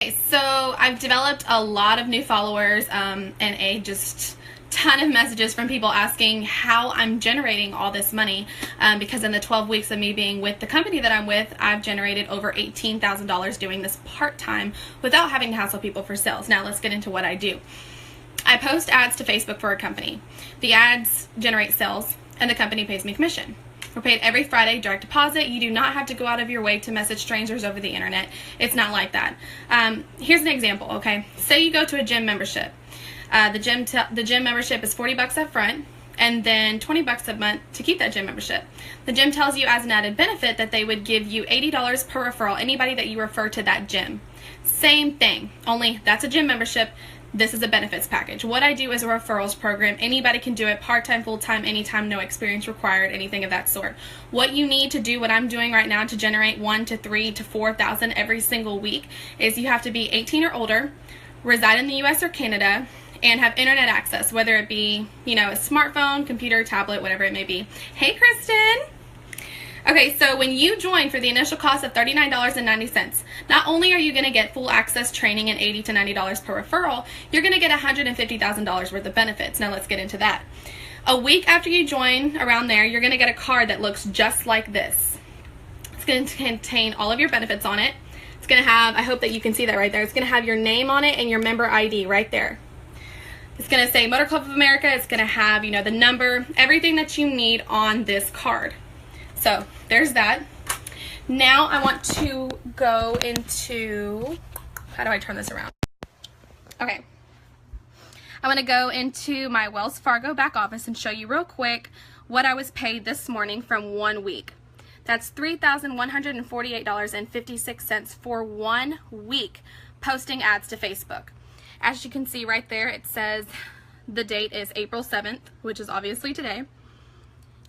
So I've developed a lot of new followers and a just ton of messages from people asking how I'm generating all this money because in the 12 weeks of me being with the company that I'm with, I've generated over $18,000 doing this part-time without having to hassle people for sales. Now let's get into what I do. I post ads to Facebook for a company. The ads generate sales and the company pays me commission. We're paid every Friday, direct deposit. You do not have to go out of your way to message strangers over the internet. It's not like that. Here's an example, okay? Say you go to a gym membership. The gym membership is $40 up front and then $20 a month to keep that gym membership. The gym tells you as an added benefit that they would give you $80 per referral, anybody that you refer to that gym. Same thing, only that's a gym membership. This is a benefits package. What I do is a referrals program. Anybody can do it, part-time, full-time, anytime, no experience required, anything of that sort. What you need to do, what I'm doing right now to generate 1 to 3 to 4,000 every single week is you have to be 18 or older, reside in the US or Canada, and have internet access, whether it be, a smartphone, computer, tablet, whatever it may be. Hey, Kristen. Okay, so when you join for the initial cost of $39.90, not only are you going to get full access training and $80 to $90 per referral, you're going to get $150,000 worth of benefits. Now let's get into that. A week after you join, around there, you're going to get a card that looks just like this. It's going to contain all of your benefits on it. It's going to have, I hope that you can see that right there, it's going to have your name on it and your member ID right there. It's going to say Motor Club of America. It's going to have, the number, everything that you need on this card. So there's that. Now I want to go into, how do I turn this around? Okay. I want to go into my Wells Fargo back office and show you real quick what I was paid this morning from 1 week. That's $3,148.56 for 1 week posting ads to Facebook. As you can see right there, it says the date is April 7th, which is obviously today.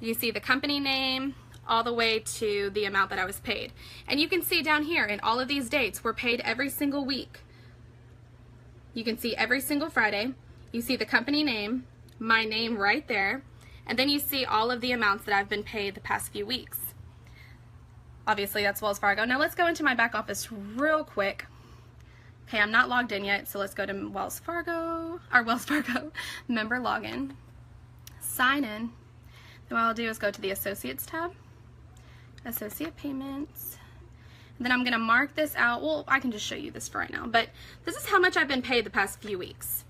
You see the company name, all the way to the amount that I was paid. And you can see down here in all of these dates, we're paid every single week. You can see every single Friday. You see the company name, my name right there, and then you see all of the amounts that I've been paid the past few weeks. Obviously that's Wells Fargo. Now let's go into my back office real quick. Okay, I'm not logged in yet, so let's go to Wells Fargo member login, sign in. Then what I'll do is go to the Associates tab, Associate Payments. And then I'm going to mark this out. Well, I can just show you this for right now, but this is how much I've been paid the past few weeks.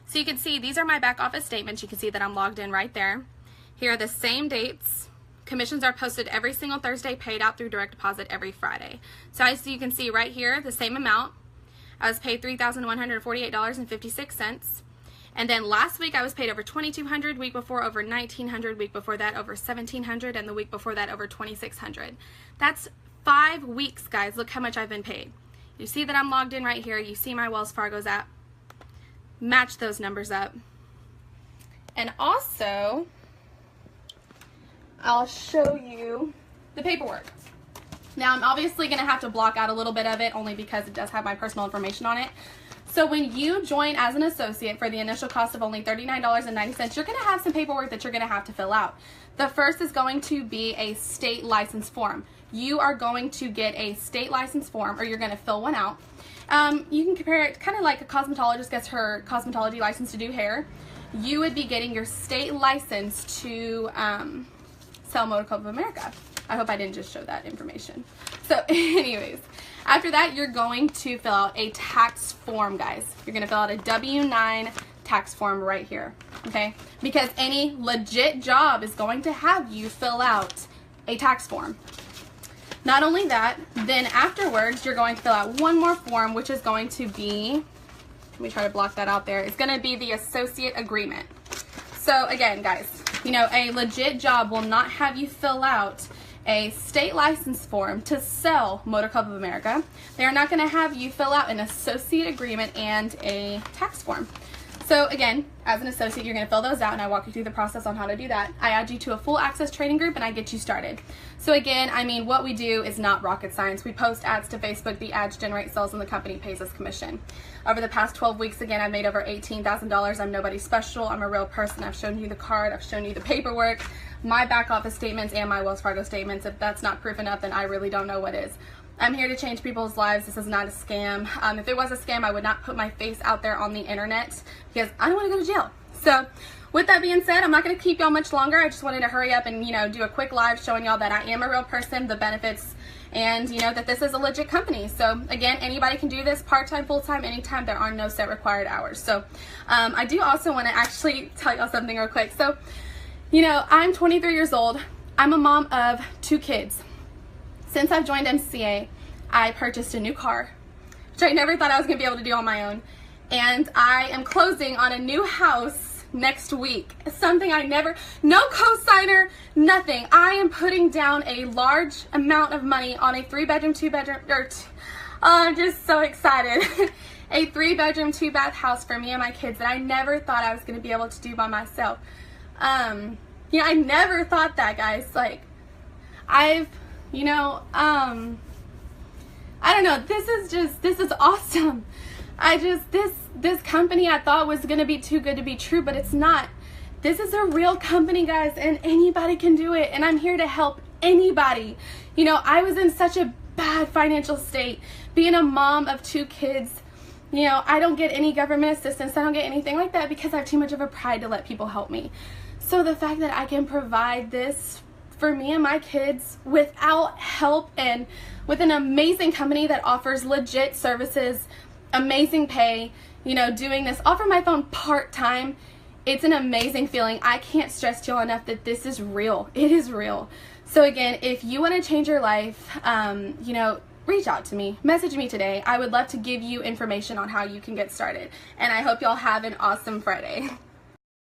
So you can see these are my back office statements. You can see that I'm logged in right there. Here are the same dates. Commissions are posted every single Thursday, paid out through direct deposit every Friday. So as you can see right here, the same amount. I was paid $3,148.56. And then last week I was paid over $2,200, week before over $1,900, week before that over $1,700, and the week before that over $2,600. That's 5 weeks, guys. Look how much I've been paid. You see that I'm logged in right here. You see my Wells Fargo's app. Match those numbers up. And also, I'll show you the paperwork. Now I'm obviously going to have to block out a little bit of it only because it does have my personal information on it. So when you join as an associate for the initial cost of only $39.90, you're going to have some paperwork that you're going to have to fill out. The first is going to be a state license form. You are going to get a state license form, or you're going to fill one out. You can compare it kind of like a cosmetologist gets her cosmetology license to do hair. You would be getting your state license to sell Motor Club of America. I hope I didn't just show that information. So anyways, after that, you're going to fill out a tax form, guys. You're going to fill out a W-9 tax form right here, okay? Because any legit job is going to have you fill out a tax form. Not only that, then afterwards, you're going to fill out one more form, which is going to be, let me try to block that out there. It's going to be the associate agreement. So again, guys, a legit job will not have you fill out a state license form to sell Motor Club of America. They are not going to have you fill out an associate agreement and a tax form. So again, as an associate, you're going to fill those out, and I walk you through the process on how to do that. I add you to a full access training group, and I get you started. So again, what we do is not rocket science. We post ads to Facebook, the ads generate sales, and the company pays us commission. Over the past 12 weeks, again, I've made over $18,000. I'm nobody special. I'm a real person. I've shown you the card. I've shown you the paperwork, my back office statements, and my Wells Fargo statements. If that's not proof enough, then I really don't know what is. I'm here to change people's lives. This is not a scam. If it was a scam, I would not put my face out there on the internet because I don't want to go to jail. So with that being said, I'm not going to keep y'all much longer. I just wanted to hurry up and, do a quick live showing y'all that I am a real person, the benefits, and that this is a legit company. So again, anybody can do this, part-time, full-time, anytime. There are no set required hours. So I do also want to actually tell y'all something real quick. So I'm 23 years old. I'm a mom of 2 kids. Since I've joined MCA, I purchased a new car, which I never thought I was going to be able to do on my own. And I am closing on a new house next week. Something no cosigner, nothing. I am putting down a large amount of money on a 3-bedroom, 2-bedroom, I'm just so excited. A 3-bedroom, 2-bath house for me and my kids that I never thought I was going to be able to do by myself. I never thought that, guys. Like, I don't know, this is awesome. This company I thought was going to be too good to be true, but it's not. This is a real company, guys, and anybody can do it, and I'm here to help anybody. I was in such a bad financial state, being a mom of 2 kids. I don't get any government assistance. I don't get anything like that because I have too much of a pride to let people help me. So the fact that I can provide this for me and my kids without help and with an amazing company that offers legit services, amazing pay, doing this all from my phone part-time, it's an amazing feeling. I can't stress to y'all enough that this is real. It is real. So again, if you want to change your life, reach out to me, message me today. I would love to give you information on how you can get started. And I hope y'all have an awesome Friday.